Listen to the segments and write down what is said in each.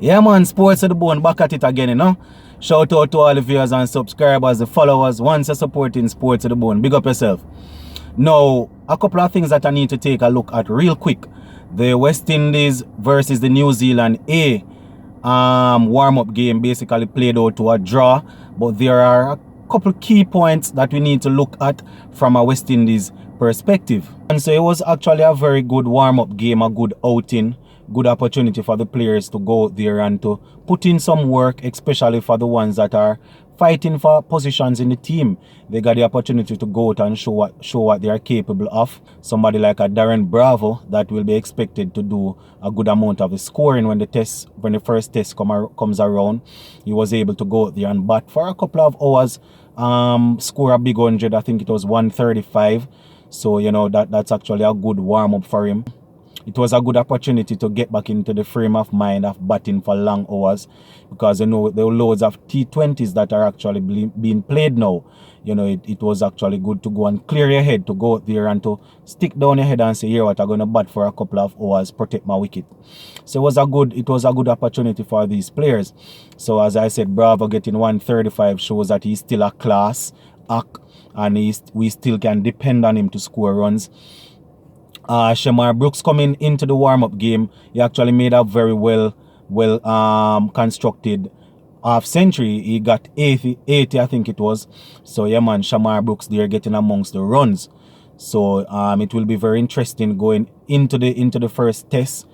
Yeah, man, Sports of the Bone back at it again, you know. Shout out to all the viewers and subscribers, the followers, once you're supporting Sports of the Bone. Big up yourself. Now, a couple of things that I need to take a look at real quick. The West Indies versus the New Zealand A warm-up game basically played out to a draw, but there are a couple key points that we need to look at from a West Indies perspective. And so it was actually a very good warm-up game, a good outing, good opportunity for the players to go there and to put in some work, especially for the ones that are fighting for positions in the team. They got the opportunity to go out and show what they are capable of. Somebody like a Darren Bravo that will be expected to do a good amount of scoring when the first test comes around. He was able to go out there and bat for a couple of hours, score a big 100. I think it was 135. So you know that's actually a good warm up for him. It was a good opportunity to get back into the frame of mind of batting for long hours, because you know there are loads of T20s that are actually being played now. You know, it was actually good to go and clear your head, to go out there and to stick down your head and say, here what, I'm going to bat for a couple of hours, protect my wicket. So it was a good opportunity for these players. So as I said, Bravo getting 135 shows that he's still a class act, and we still can depend on him to score runs. Shamar Brooks coming into the warm-up game, he actually made a very well constructed half century. He got 80 I think it was. So yeah man, Shamar Brooks there getting amongst the runs. So it will be very interesting going into the first test.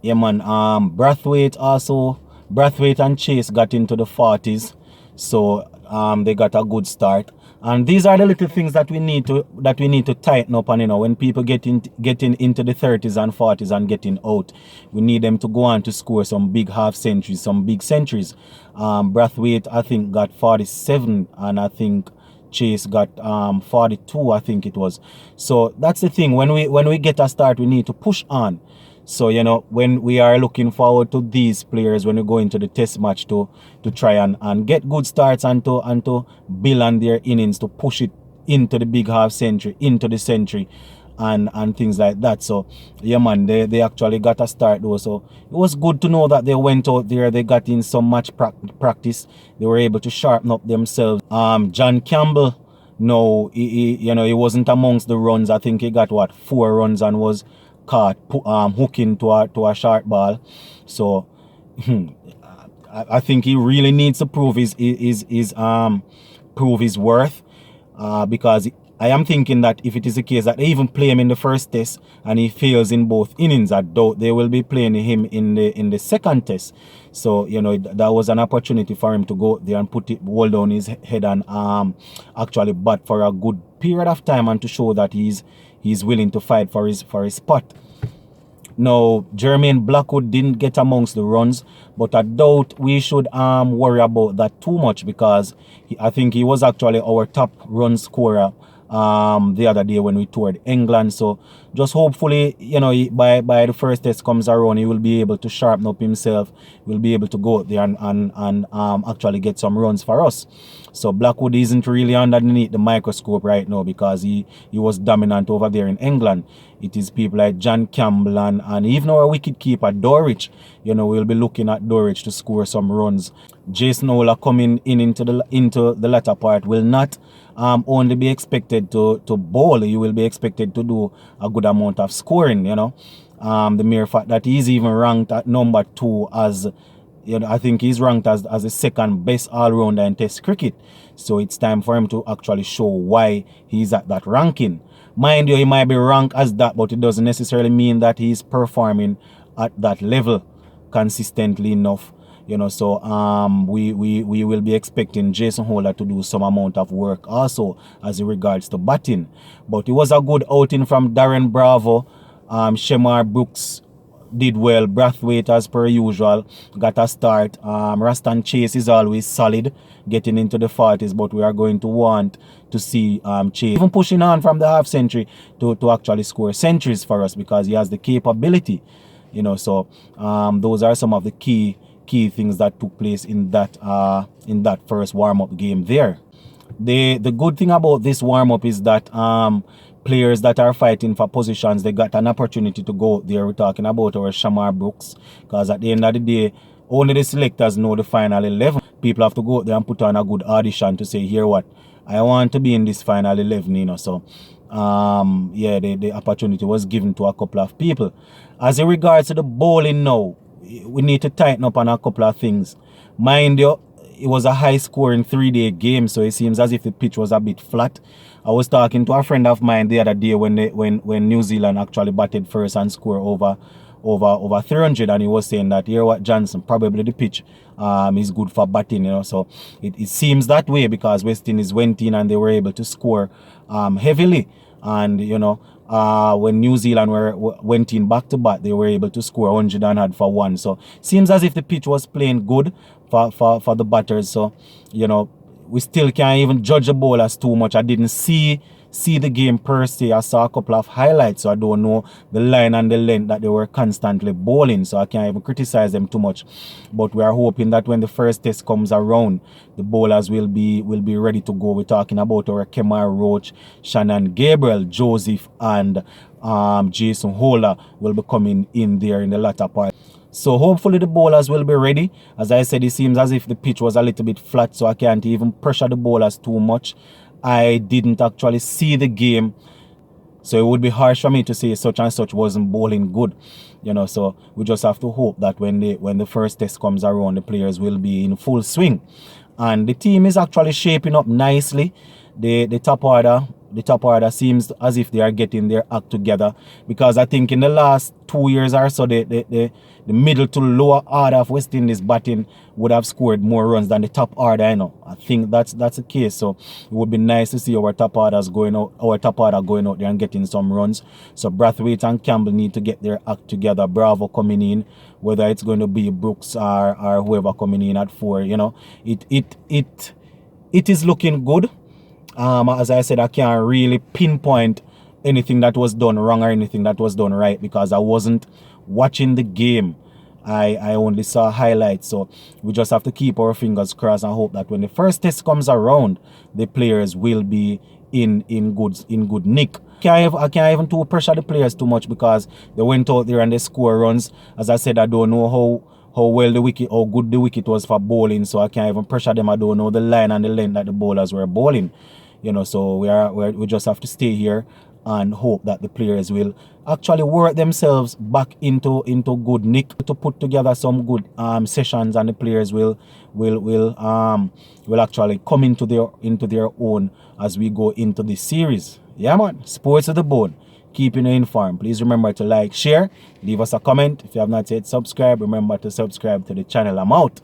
Yeah man, Brathwaite and Chase got into the 40s. So they got a good start. And these are the little things that we need to tighten up on, you know, when people getting into the 30s and 40s and getting out. We need them to go on to score some big half centuries, some big centuries. Brathwaite I think got 47, and I think Chase got 42, I think it was. So that's the thing, when we get a start, we need to push on. So, you know, when we are looking forward to these players, when we go into the test match to try and get good starts and to build on their innings, to push it into the big half century, into the century and things like that. So, yeah, man, they actually got a start though. So it was good to know that they went out there, they got in some match practice. They were able to sharpen up themselves. John Campbell, no, he wasn't amongst the runs. I think he got, 4 runs and was caught hooking to a short ball. So I think he really needs to prove his worth, because I am thinking that if it is the case that they even play him in the first test and he fails in both innings, I doubt they will be playing him in the second test. So you know that was an opportunity for him to go there and hold down his head and actually bat for a good period of time and to show that he's willing to fight for his spot. Now, Jermaine Blackwood didn't get amongst the runs, but I doubt we should worry about that too much, because I think he was actually our top run scorer the other day when we toured England. So just hopefully, you know, by the first test comes around, he will be able to sharpen up himself. We'll be able to go out there and actually get some runs for us. So Blackwood isn't really underneath the microscope right now, because he was dominant over there in England. It is people like John Campbell and even our wicketkeeper Dorich. You know, we'll be looking at Dorich to score some runs. Jason Ola coming into the latter part will not only be expected to bowl. He will be expected to do a good amount of scoring, you know. The mere fact that he's even ranked at number 2 as, you know, I think he's ranked as the second best all-rounder in Test cricket. So it's time for him to actually show why he's at that ranking. Mind you, he might be ranked as that, but it doesn't necessarily mean that he's performing at that level consistently enough. You know, so we will be expecting Jason Holder to do some amount of work also as regards to batting. But it was a good outing from Darren Bravo. Shamar Brooks did well. Brathwaite, as per usual, got a start. Rastan Chase is always solid, getting into the 40s, but we are going to want to see Chase even pushing on from the half century to actually score centuries for us, because he has the capability. You know, so those are some of the key things that took place in that first warm-up game there. The good thing about this warm-up is that players that are fighting for positions, they got an opportunity to go there. We're talking about our Shamar Brooks, because at the end of the day, only the selectors know the final 11. People have to go out there and put on a good audition to say, here what, I want to be in this final 11, you know. So yeah, the opportunity was given to a couple of people. As in regards to the bowling now, we need to tighten up on a couple of things. Mind you, it was a high scoring 3-day game, so it seems as if the pitch was a bit flat. I was talking to a friend of mine the other day when New Zealand actually batted first and scored over 300, and he was saying that, here what, Johnson, probably the pitch is good for batting, you know. So it seems that way, because West Indies went in and they were able to score heavily, and you know, when New Zealand went in back to back, they were able to score 100 and had for one. So seems as if the pitch was playing good for the batters. So you know, we still can't even judge the bowlers too much. I didn't see the game per se. I saw a couple of highlights, so I don't know the line and the length that they were constantly bowling, so I can't even criticize them too much. But we are hoping that when the first test comes around, the bowlers will be ready to go. We're talking about our Kemar Roach, Shannon Gabriel, Joseph, and Jason Holder will be coming in there in the latter part. So hopefully the bowlers will be ready. As I said, it seems as if the pitch was a little bit flat, so I can't even pressure the bowlers too much. I didn't actually see the game, so it would be harsh for me to say such and such wasn't bowling good, you know. So we just have to hope that when the first test comes around, the players will be in full swing. And the team is actually shaping up nicely. The top order seems as if they are getting their act together, because I think in the last 2 years or so, the middle to lower order of West Indies batting would have scored more runs than the top order, you know. I think that's the case. So it would be nice to see our top order going out there and getting some runs. So Brathwaite and Campbell need to get their act together. Bravo coming in, whether it's going to be Brooks or whoever coming in at 4, you know. It is looking good. As I said, I can't really pinpoint anything that was done wrong or anything that was done right, because I wasn't watching the game. I only saw highlights. So we just have to keep our fingers crossed and hope that when the first test comes around, the players will be in good nick. I can't even too pressure the players too much, because they went out there and they score runs. As I said, I don't know how good the wicket was for bowling, so I can't even pressure them. I don't know the line and the length that the bowlers were bowling, you know. So we just have to stay here and hope that the players will actually work themselves back into good nick to put together some good sessions, and the players will actually come into their own as we go into this series. Yeah, man. Sports to the bone. Keeping you informed. Please remember to like, share, leave us a comment. If you have not yet subscribed, remember to subscribe to the channel. I'm out.